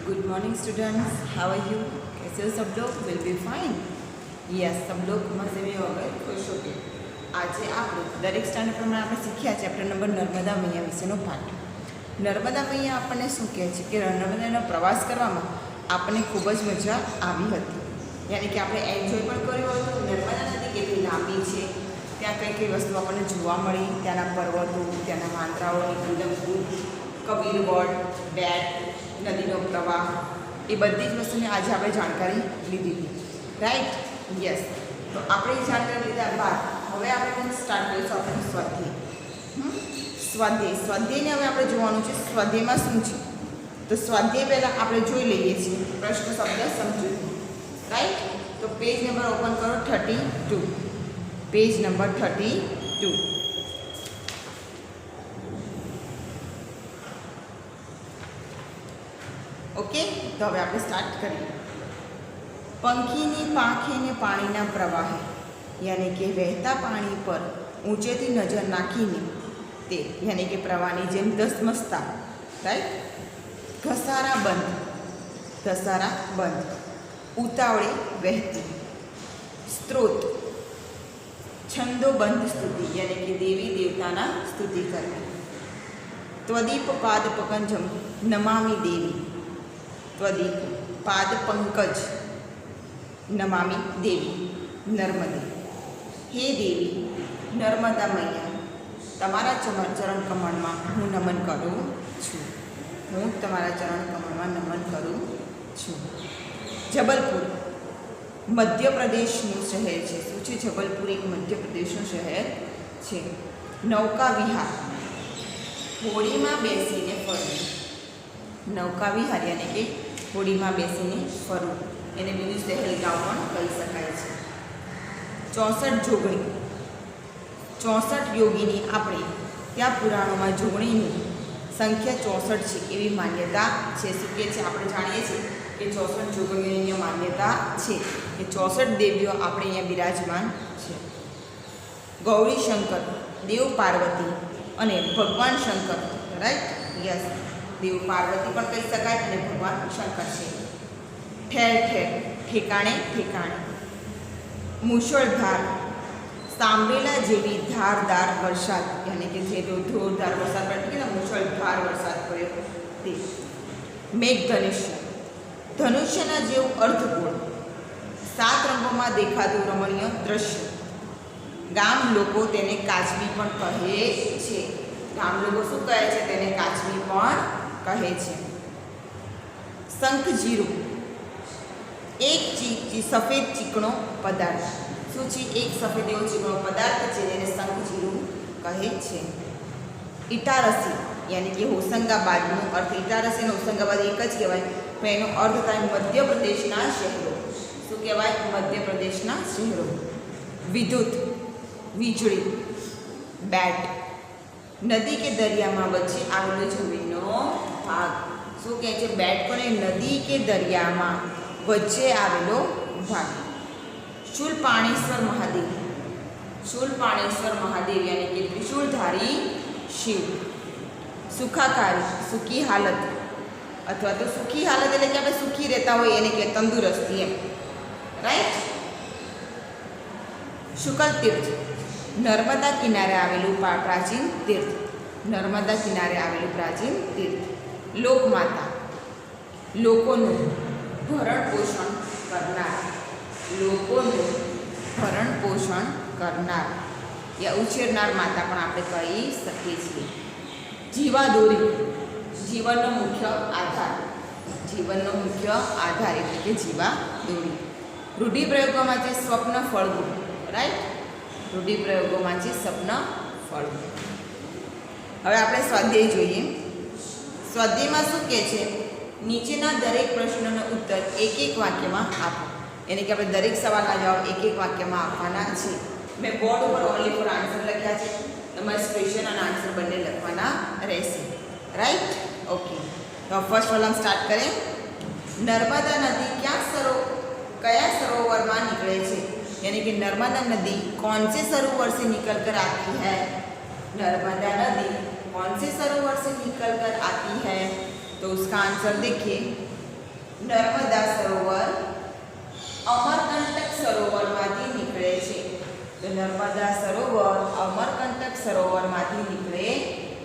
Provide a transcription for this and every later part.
Good morning students, how are you? कैसे हो सब लोग? Will be fine. यस, सब लोग मजे में होंगे, खुश हो गए. આજે આપણે દરેક સ્ટાન્ડર્ડ પ્રમાણે આપણે શીખ્યા ચેપ્ટર નંબર નર્મદા મૈયા વિશેનો પાઠ. નર્મદા મૈયા આપણને શું કહે છે કે નર્મદાનો પ્રવાસ કરવામાં આપણને ખૂબ જ મજા આવી હતી. યાની કે આપણે એન્જોય પણ કર્યો હતો. નર્મદા નદી કેટલી લાંબી છે, ત્યાં કઈ કઈ વસ્તુ આપણને જોવા મળી, ત્યાંના પર્વતો, ત્યાંના વાંદરાઓની ગુંદમગુંદ, કબીરવડ, બેટ, નદીનો પ્રવાહ, એ બધી જ વસ્તુની આજે આપણે જાણકારી લીધી હતી. રાઈટ? યસ. તો આપણે એ જાણકારી લીધા બાદ હવે આપણે સ્ટાર્ટ કરીશું આપણે સ્વાધ્યાય. સ્વાધ્યાયને હવે આપણે જોવાનું છે સ્વાધ્યાયમાં શું છે. તો સ્વાધ્યાય પહેલાં આપણે જોઈ લઈએ છીએ પ્રશ્ન શબ્દ સમજૂતી. રાઈટ? તો પેજ નંબર ઓપન કરો 32. Page number 32. ઓકે, તો હવે આપણે સ્ટાર્ટ કરીએ. પંખીની પાંખે ને પાણીના પ્રવાહે, યાની કે વહેતા પાણી પર ઊંચેથી નજર નાખીને તે યાની કે પ્રવાહની જેમ ધસમસતા. રાઈટ? ઘસારા બંધ, ઉતાવળે વહેતી. સ્ત્રોત, છંદોબંધ સ્તુતિ, યાની કે દેવી દેવતાના સ્તુતિ કરવી. ત્વદીપ પાદ પંકજમ નમામિ દેવી. ત્વદીપ પાદ પંકજ નમામિ દેવી નર્મદે. હે દેવી નર્મદા મૈયા, તમારા ચરણ કમળમાં હું નમન કરું છું. હું તમારા ચરણ કમળમાં નમન કરું છું. જબલપુર મધ્યપ્રદેશનું શહેર છે. શું છે? જબલપુર એક મધ્યપ્રદેશનું શહેર છે. નૌકા વિહાર, હોડીમાં બેસીને ફરવું. નૌકા વિહાર યાની કે હોડીમાં બેસીને ફરવું, એને બીજું સહેલગાંવ પણ કહી શકાય છે. 64 જોગણી, 64 યોગીની આપણે ત્યાં પુરાણોમાં જોગણીની સંખ્યા 64 છે એવી માન્યતા છે. શું કે છે? આપણે જાણીએ છીએ કે 64 જોગણીની માન્યતા છે કે 64 દેવીઓ આપણે અહીંયા બિરાજમાન છે. ગૌરી શંકર, દેવ પાર્વતી અને ભગવાન શંકર. રાઈટ? યસ, દેવ પાર્વતી પણ કહી શકાય અને ભગવાન શંકર છે. ઠેર ઠેર, ઠેકાણે ઠેકાણે. મુશળધાર, સાંભળેલા જેવી ધારદાર વરસાદ, યાની કે જે જોરદાર વરસાદ પડે કે મુશળધાર વરસાદ પડ્યો તે. મેઘધનુષ્ય, ધનુષ્યના જેવું અર્ધગોળ, 7 રંગોમાં દેખાતું રમણીય દ્રશ્ય. ગામ લોકો તેને કાચબી પણ કહે છે. ગામ લોકો શું કહે છે? તેને કાચબી પણ કહે છે. શંખજીરું, એક સફેદ ચીકણો પદાર્થ. શું છે? એક સફેદ એવો ચીકણો પદાર્થ છે જેને શંખજીરું કહે છે. ઇટારસી, યાની કે હોશંગાબાદનો અર્થ, ઇટારસી અને હોશંગાબાદ એક જ કહેવાય, પણ એનો અર્થ થાય મધ્યપ્રદેશના શહેરો. શું કહેવાય? મધ્યપ્રદેશના શહેરો. વિદ્યુત, વીજળી. બેટ, નદી કે દરિયામાં વચ્ચે આવેલો જમીનનો ભાગ. શું કહે છે? બેટ પણ એ નદી કે દરિયામાં વચ્ચે આવેલો ભાગ. શૂલપાણેશ્વર મહાદેવ, શૂલપાણેશ્વર મહાદેવ યાની કે ત્રિશૂળધારી શિવ. સુખાકારી, સુખી હાલત અથવા તો સુખી હાલત એટલે કે આપણે સુખી રહેતા હોય એને કે તંદુરસ્તી એમ. રાઈટ? શુકલ તીર્થ, નર્મદા કિનારે આવેલું પ્રાચીન તીર્થ. નર્મદા કિનારે આવેલું પ્રાચીન તીર્થ. લોકમાતા, લોકોનું ભરણ પોષણ કરનાર. લોકોનું ભરણ પોષણ કરનાર યા ઉછેરનાર માતા પણ આપણે કહી શકીએ છીએ. જીવાદોરી, જીવનનો મુખ્ય આધાર. જીવનનો મુખ્ય આધાર એટલે કે જીવાદોરી. રૂઢિપ્રયોગોમાં છે સ્વપ્ન ફળવું. રાઈટ? રૂઢિપ્રયોગોમાં છે સ્વપ્ન ફળવું. હવે આપણે સ્વાધ્યાય જોઈએ. સ્વાધ્યાયમાં શું કહે છે? નીચેના દરેક પ્રશ્નનો ઉત્તર એક વાક્યમાં આપો. એટલે કે આપણે દરેક સવાલના જવાબ એક વાક્યમાં આપવાના છે. મેં બોર્ડ ઉપર ઓનલી ફોર આન્સર લખ્યા છે. તમારે ક્વેશ્ચન અને આન્સર બંને લખવાના રહેશે. રાઈટ? ઓકે, તો ફર્સ્ટ વાલા સ્ટાર્ટ કરેं. નર્મદા નદી કયા સરોવરમાં निकले છે? यानी कि नर्मदा नदी कौन से सरोवर से निकल कर आती है? नर्मदा नदी कौन से सरोवर से निकल कर आती है? तो उसका आंसर देखिए, નર્મદા સરોવર અમરકંટક સરોવરમાંથી નીકળે છે। तो नर्मदा सरोवर अमरकंटक सरोवरમાંથી निकले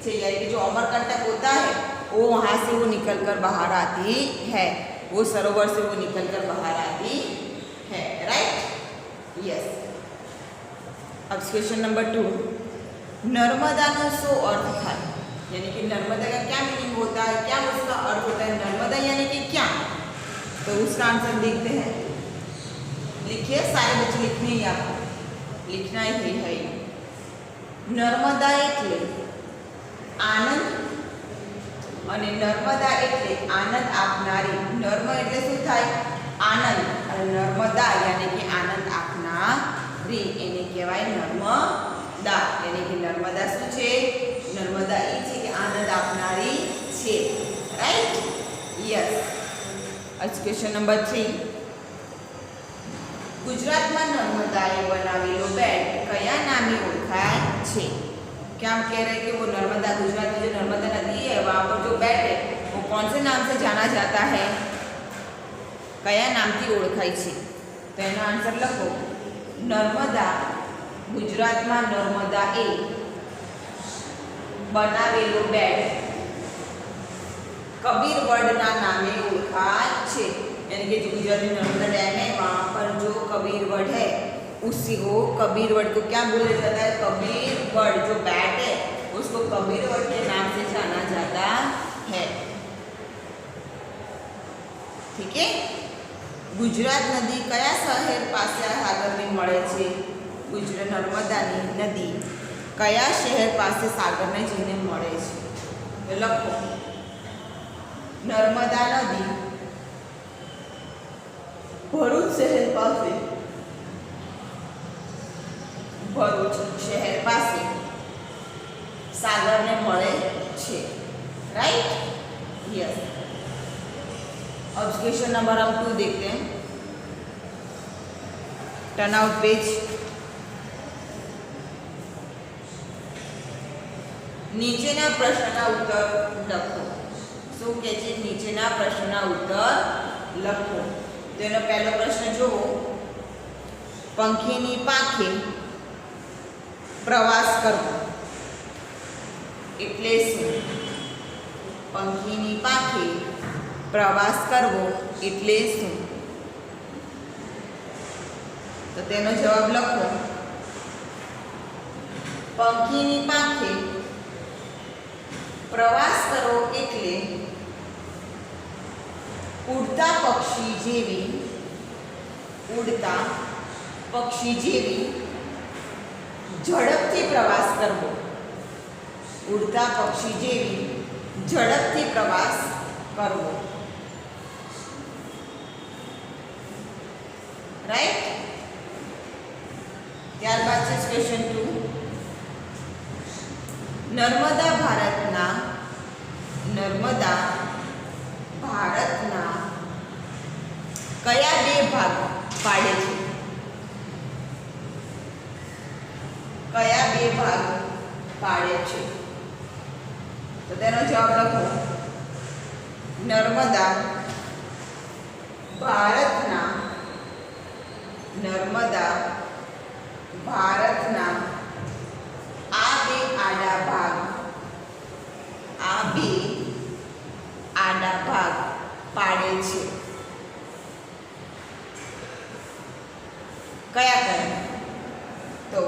છે, यानी कि जो अमरकंटक होता है वो वहाँ से वो निकल कर बाहर आती है, वो सरोवर से वो निकल कर बाहर आती है। Right, yes. अब क्वेश्चन नंबर 2, नर्मदा नो शो अर्थ था, यानी कि नर्मदा का क्या मीनिंग होता है, क्या उसका अर्थ होता है, नर्मदा यानी कि क्या। तो उसका आंसर देखते हैं। लिखिए, सारे बच्चे लिखने ही आपको लिखना ही है। नर्मदा एटले आनंद અને નર્મદા એટલે આનંદ આપનારી। નર્મ એટલે શું થાય, આનંદ, અને નર્મદા यानी कि આનંદ આપનારી એને કહેવાય નર્મદા। यानी कि નર્મદા શું છે, નર્મદા એ છે કે આનંદ આપનારી છે। Right, yes. ક્વેશ્ચન નંબર 3, गुजरातમાં नर्मदाए बनावेलो बेट कया नामे ओळखाय छे। क्या हम कह रहे हैं कि वो नर्मदा, गुजरात में जो नर्मदा नदी है वहाँ पर जो बेट है वो कौन से नाम से जाना जाता है, कया नाम थी ओळखाय छे। तो एनो आंसर लखो, नर्मदा, गुजरात में नर्मदाए बनावेलो बेट कबीरवडना नामे ओळखाय छे। यानी कि जो गुजरात में नर्मदा डैम है वहाँ पर जो कबीरवड है उसी को, कबीरवड को क्या बोला जाता है, कबीरवड जो बैट है उसको कबीरवड के नाम से जाना जाता है। ठीक है। गुजरात नदी कया शहर पासे सागर में मळे छे, गुजरात नर्मदानी नदी कया शहर पासे सागर ने जईने मळे छे। तो लखो, नर्मदा नदी भरूच शहर पासे, भरूच शहर पासे सागर ने मळे छे। Right, yes. अब क्वेश्चन नंबर हम 2 देखते हैं। Turn out page. नीचेना प्रश्नना उत्तर लखो। શું કહે છે, નીચેના પ્રશ્નના उत्तर લખો। તેનો પહેલો પ્રશ્ન જુઓ, પંખીની પાંખે પ્રવાસ કરવો એટલે શું। પંખીની પાંખે પ્રવાસ કરવો એટલે શું। તો તેનો જવાબ લખો, પંખીની પાંખે પ્રવાસ કરવો એટલે उड़ता पक्षी जेवी, उड़ता पक्षी जेवी झड़पथी प्रवास करवो, उड़ता पक्षी जेवी झड़पथी प्रवास करवो। राइट, त्यारबाद छे क्वेश्चन 2, नर्मदा भारतना, नर्मदा भारतना कया 2 भाग पाड़े छे, कया 2 भाग पाड़े छे। तो तेनो जवाब लखो, नर्मदा भारतना, नर्मदा भारतना आ 2 आड़ा भाग, आ 2 आड़ा भाग पाड़े छे। कया कया, तो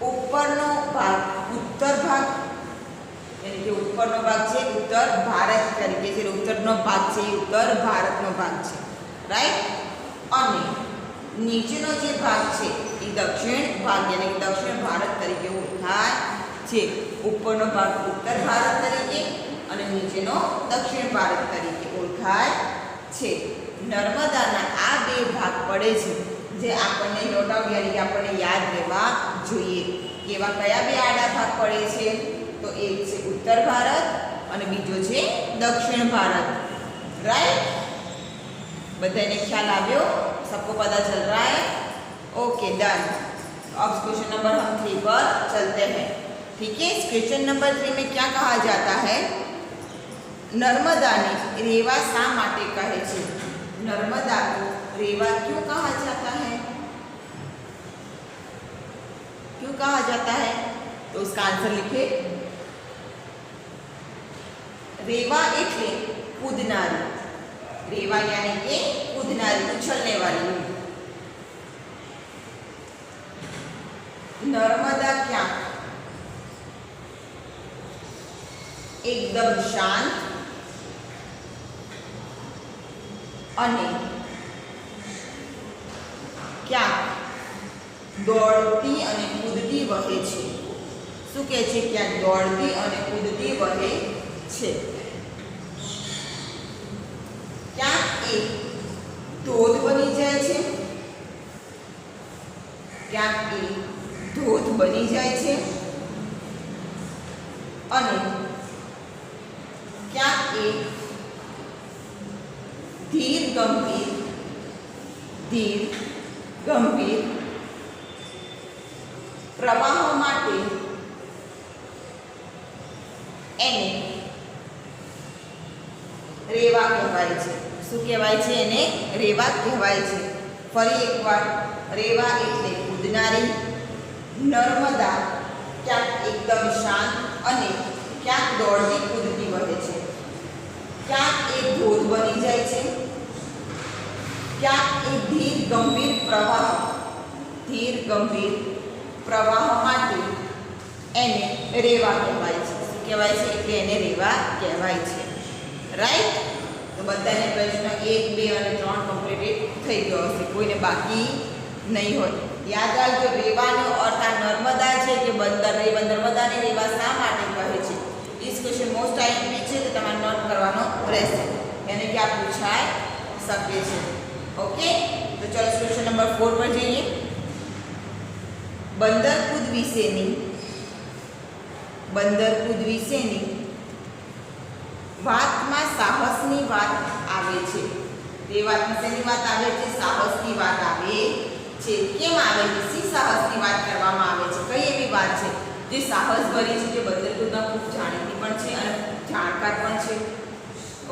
उपरनो भाग उत्तर भाग, यानी कि उपरनो भाग छे उत्तर भारत तरीके छे, उत्तरनो भाग छे उत्तर भारतनो भाग छे। राइट, अने नीचेनो जे भाग छे ए दक्षिण भाग, यानी कि दक्षिण भारत तरीके ओळखाय छे। उपरनो भाग उत्तर भारत तरीके અને નીચેનો દક્ષિણ ભારત તરીકે ઓળખાય છે। નર્મદાના આ 2 ભાગ પડે છે જે આપણને નોટ આઉટ, યાની કે આપણને યાદ રહેવા જોઈએ। કેવા કયા 2 આડા ભાગ પડે છે, તો એક છે ઉત્તર ભારત અને બીજો છે દક્ષિણ ભારત। રાઈટ, બધાને ખ્યાલ આવ્યો, सबको पता चल रहा है। Okay, done. अब क्वेश्चन नंबर हम 3 पर चलते हैं। ठीक है, क्वेश्चन नंबर 3 में क्या कहा जाता है, नर्मदा ने रेवा शा माटे कहे छे? नर्मदा को रेवा क्यों कहा जाता है? क्यों कहा जाता है? तो उसका आंसर लिखे। रेवा एटले कूदनारी। रेवा यानी कि कूदनारी, उछलने वाली। नर्मदा क्या? एकदम शांत અને ક્યાંક દોડતી અને કૂદતી વહે છે। શું કહે છે? ક્યાંક દોડતી અને કૂદતી વહે છે। ક્યાંક એ ધોધ બની જાય છે, ક્યાંક એ ધોધ બની જાય છે અને ક્યાંક એ ધીર ગંભીર પ્રવાહો માટે એને રેવા કહેવાય છે। શું કહેવાય છે? એને રેવા કહેવાય છે। ફરી એકવાર, રેવા એટલે કૂદનારી, નર્મદા ક્યાંક એકદમ શાંત અને ક્યાંક દોડતી કૂદતી વહે છે, ક્યાંક એ ધોધ બની જાય છે, ક્યાંક એ ધીર ગંભીર પ્રવાહ માટે એને રેવા કહેવાય છે। શું કહેવાય છે? એટલે એને રેવા કહેવાય છે। રાઈટ? તો બધાને પ્રશ્ન 1, 2 અને 3 કમ્પ્લીટ થઈ ગયો હશે, કોઈને બાકી નહીં હોય। યાદ રાખજો, રેવાનો અર્થ આ નર્મદા છે કે બંદર, નર્મદાને રેવા શા માટે કહે છે? इस क्वेश्चन मोस्ट आईएमपी છે તો તમારે નોટ કરવાનો રહેશે, यानी कि आप પૂછાઈ શકે છે। ओके, तो चलो क्वेश्चन नंबर 4 पर જઈએ। બંદરકૂદ વિશેની વાતમાં સાહસની વાત આવે છે। તે વાતમાં શેની વાત આવે છે? સાહસની વાત આવે છે। કેમ આવે છે? શી સાહસની વાત કરવામાં આવે છે? કઈ એવી વાત છે જે સાહસ ભરી છે, જે બંદરકૂદમાં ખૂબ જાણીતી પણ છે અને જાણકાર પણ છે?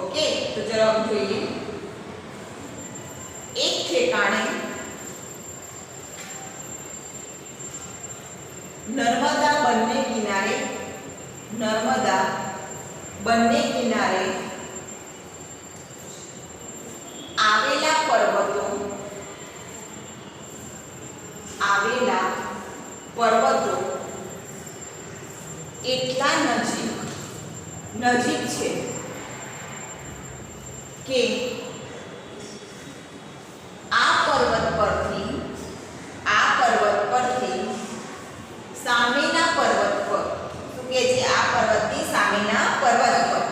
ઓકે, તો ચલો જોઈએ। એક ઠેકાણે નર્મદા બંને કિનારે આવેલા પર્વતો એટલા નજીક છે કે આ પર્વત પરથી સામેના પર્વત પર, શું કહે છે? આ પર્વતથી સામેના પર્વત પર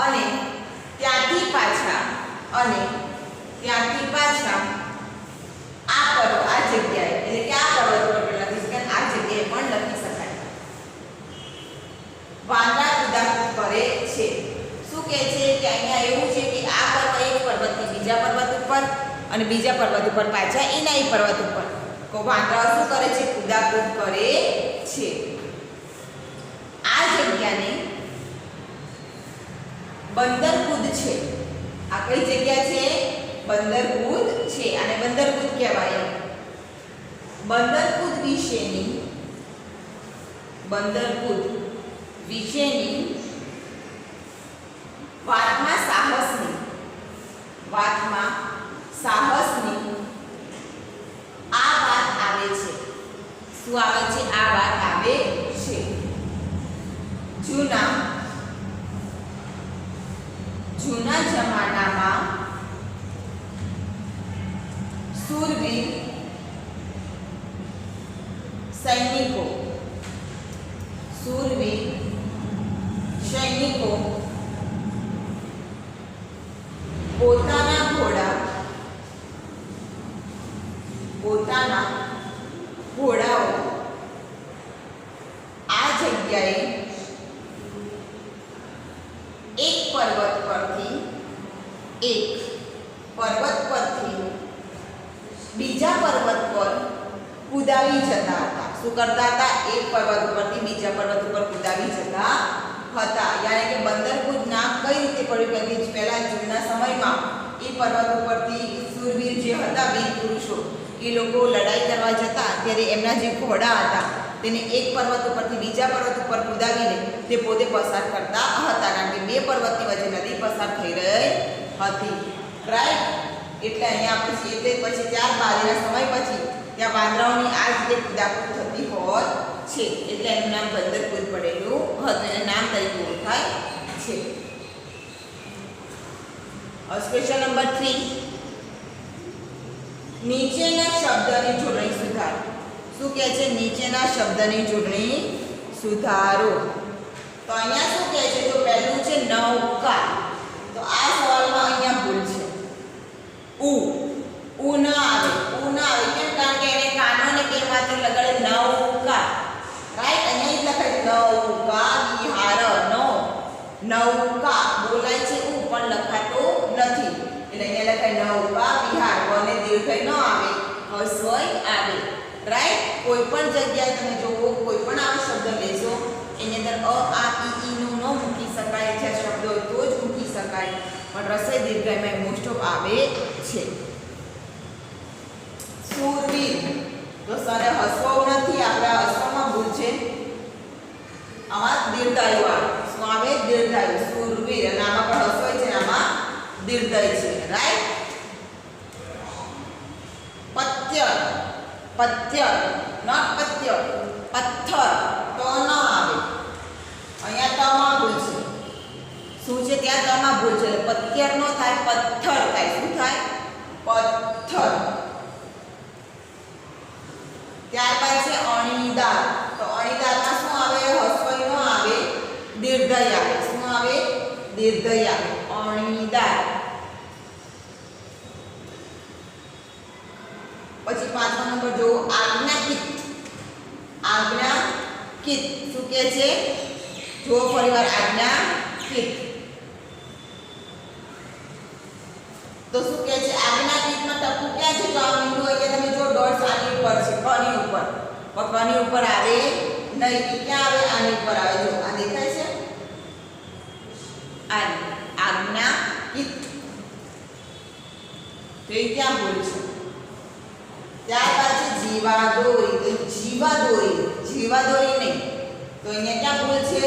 અને ત્યાંથી પાછા આ જગ્યાએ, એટલે કે આ પર્વત પર લખી શકાય, આ જગ્યાએ પણ લખી શકાય, વાંદરા કુદાકુદ કરે છે। શું કહે છે? કે અહીંયા એવું છે કે આ એક પર્વતથી બીજા પર્વત ઉપર અને બીજા પર્વત ઉપર પાછા એના એ પર્વત ઉપર તો વાંદરાઓ શું કરે છે? કુદાકુદ કરે છે। આ જગ્યાને બંદરકૂદ છે। આ કઈ જગ્યા છે? બંદરકૂદ છે, અને બંદરકૂદ કહેવાય। બંદરકૂદ વિશેની વાતમાં સાહસની આ વાત આવે છે। શું આવે છે? આ વાત આવે છે। જૂના જમાનામાં શૂરવીર સૈનિકો પોતાના ઘોડાઓ આ જગ્યાએ એક પર્વત પરથી બીજા પર્વત પર કૂદાવી જતા હતા। શું કરતા હતા? એક પર્વત ઉપરથી બીજા પર્વત ઉપર હતા, યાनी કે બંદરપુર નામ કઈ રીતે પડ્યું કે પહેલા જૂના સમયમાં એ પર્વત ઉપરથી શૂરવીર જે હતા, વીર પુરુષો, એ લોકો લડાઈ કરવા જતા ત્યારે એમના જે ઘોડા હતા તેને એક પર્વત ઉપરથી બીજા પર્વત ઉપર કુદાવીને તે પોતે પસાર કરતા હતા, કારણ કે બે પર્વતની વચ્ચે નદી પસાર થઈ રહી હતી, રાઈટ. એટલે અહીંયા પછી એટલે પછી ત્યારબાદ એના સમય પછી ત્યાં વાંદરાઓની આ જ રીતે કુદાકુદ થતી હોય છે, એટલે એનું નામ બંદરપુર પડેલું હતું, એના નામ તરીકે ઓળખાય છે. ક્વેશ્ચન નંબર 3, નીચેના શબ્દની જોડણી સુધારો. શું કહે છે? નીચેના શબ્દની જોડણી સુધારો. તો અહીંયા શું કહે છે? તો પહેલું છે નૌકા. તો આ સવાલમાં અહીંયા ભૂલ છે. ઉ ના આવે, કેમ? કારણ કે એને કાનો ને કે માત્ર લગાડે નૌકા, રાઈટ. અહીંયા જ લખાય નૌકા વિહાર, નૌકા બોલાય છે ઉ પણ લખાતો નથી, એટલે અહીંયા લખાય નૌકા વિહાર. વને દીર્ઘય ન આવે, હસ્વય આવે, રાઈટ. કોઈ પણ જગ્યાએ તમે જોવો, કોઈ પણ આવો શબ્દ લેશો એની અંદર અ આ ઈ નું ન મૂકી શકાય છે, શબ્દો તો જ મૂકી શકાય, પણ રસોઈ દીર્ઘયમાં મોસ્ટ ઓફ આવે છે. શૂરવીર, તો સરે હસવું નથી, આપણે હસવામાં ભૂલ છે, આમાં દીર્ઘાયુ આવે. શું આવે? દીર્ઘાયુ. શૂરવીર, અને આમાં પણ હસવાય છે, આમાં દીર્ઘય છે, રાઈટ. પત્ય, નોટ પત્ય, પથ્થર, તો ન આવે. અહીંયા તમાં ભૂલ છે. શું છે? ત્યાં તમાં ભૂલ છે, એટલે પત્યર નો થાય, પથ્થર થાય. શું થાય? પથ્થર. ત્યારબાદ છે અણીદાર. તો અણીદારમાં શું આવે? હસ્વય નો આવે, દીર્ઘય આવે. શું આવે? દીર્ઘય આવે. અણીદાર. પછી 5મો નંબર જો આજ્ઞાકિત. આજ્ઞાકિત શું કહે છે? જો ફરીવાર આજ્ઞાકિત. તો શું કહે છે? આજ્ઞાકિતમાં ટપકું ક્યાં છે? તો આ બિંદુ અહીંયા તમે જો ડોટ્સ આની ઉપર છે, કની ઉપર, પણ કની ઉપર આવે નહીં. ક્યાં આવે? આની ઉપર આવે. જો આ દેખાય છે, આજ્ઞાકિત. તો એ ક્યાં ભૂલ છે? ત્યારબાદ છે જીવાદોરી. તો જીવાદોરી નહીં, તો અહીંયા ક્યાં ભૂલ છે?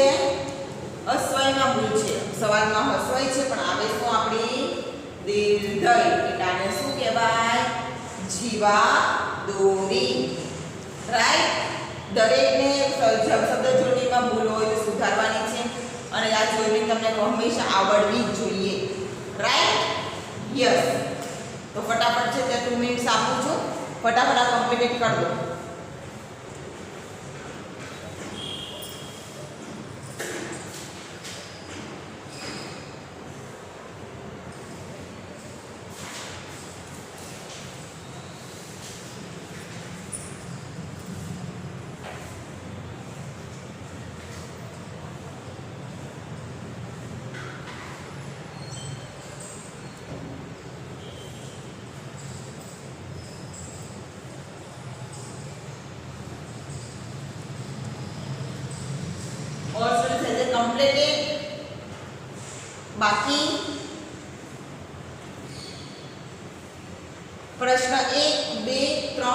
હસ્વયમાં ભૂલ છે. સવાલમાં હસ્વય છે પણ આવે શું? આપણી દીર્ઘય. એટલે આને શું કહેવાય? જીવાદોરી, રાઈટ. દરેકને શબ્દ જોડણીમાં ભૂલ હોય તો સુધારવાની છે, અને આ જોડણી તમને હંમેશા આવડવી જ જોઈએ, રાઈટ. યસ. તો ફટાફટ છે ત્યાં 2 મિનિટ્સ આપું છું, ફટાફટ આ કમ્પ્લીટ કરી દો. completed. બાકી પ્રશ્ન 1 2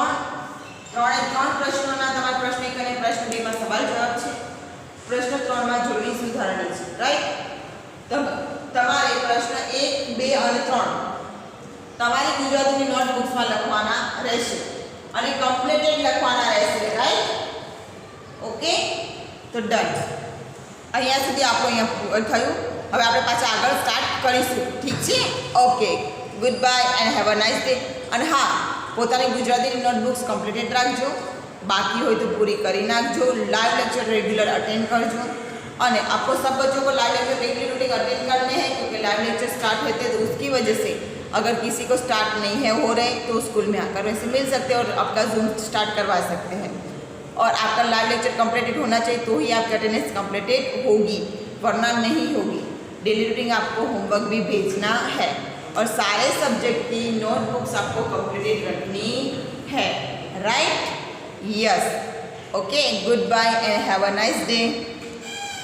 3 પ્રશ્નોના તમારા પ્રશ્ન 1 અને પ્રશ્ન 2 માં સવાલ જવાબ છે. પ્રશ્ન 3 માં જોડણી સુધારણી છે, રાઈટ. તમારે પ્રશ્ન 1 2 અને 3 તમારી ગુજરાતીની નોટબુક્સમાં લખવાના રહેશે અને કમ્પ્લીટેડ લખવાના રહેશે, રાઈટ. ઓકે, તો ડન. અહીંયા સુધી આપણું અહીંયા થયું. હવે આપણે પાછા આગળ સ્ટાર્ટ કરીશું, ઠીક છે? Okay, good bye and have a nice day. અને હા, પોતાની ગુજરાતીની નોટબુક્સ કમ્પ્લીટેડ રાખજો, बाकी हो तो पूरी करी नाखजो. लाइव लेक्चर रेगुलर अटेंड करजो. और आपको सब बच्चों को live lecture regular routine attend करने हैं, क्योंकि लाइव लेक्चर स्टार्ट होते हैं तो उसकी वजह से अगर किसी को स्टार्ट नहीं है हो रहे तो स्कूल में आकर वैसे मिल सकते हैं और आपका जूम स्टार्ट करवा सकते हैं. और आपका लाइव लेक्चर कंप्लीटेड होना चाहिए तो ही आपकी अटेंडेंस कंप्लीटेड होगी, वरना नहीं होगी. डेली रूटीन आपको होमवर्क भी भेजना है और सारे सब्जेक्ट की नोटबुक्स आपको कंप्लीटेड रखनी है, right. Yes. Okay, goodbye and have a nice day.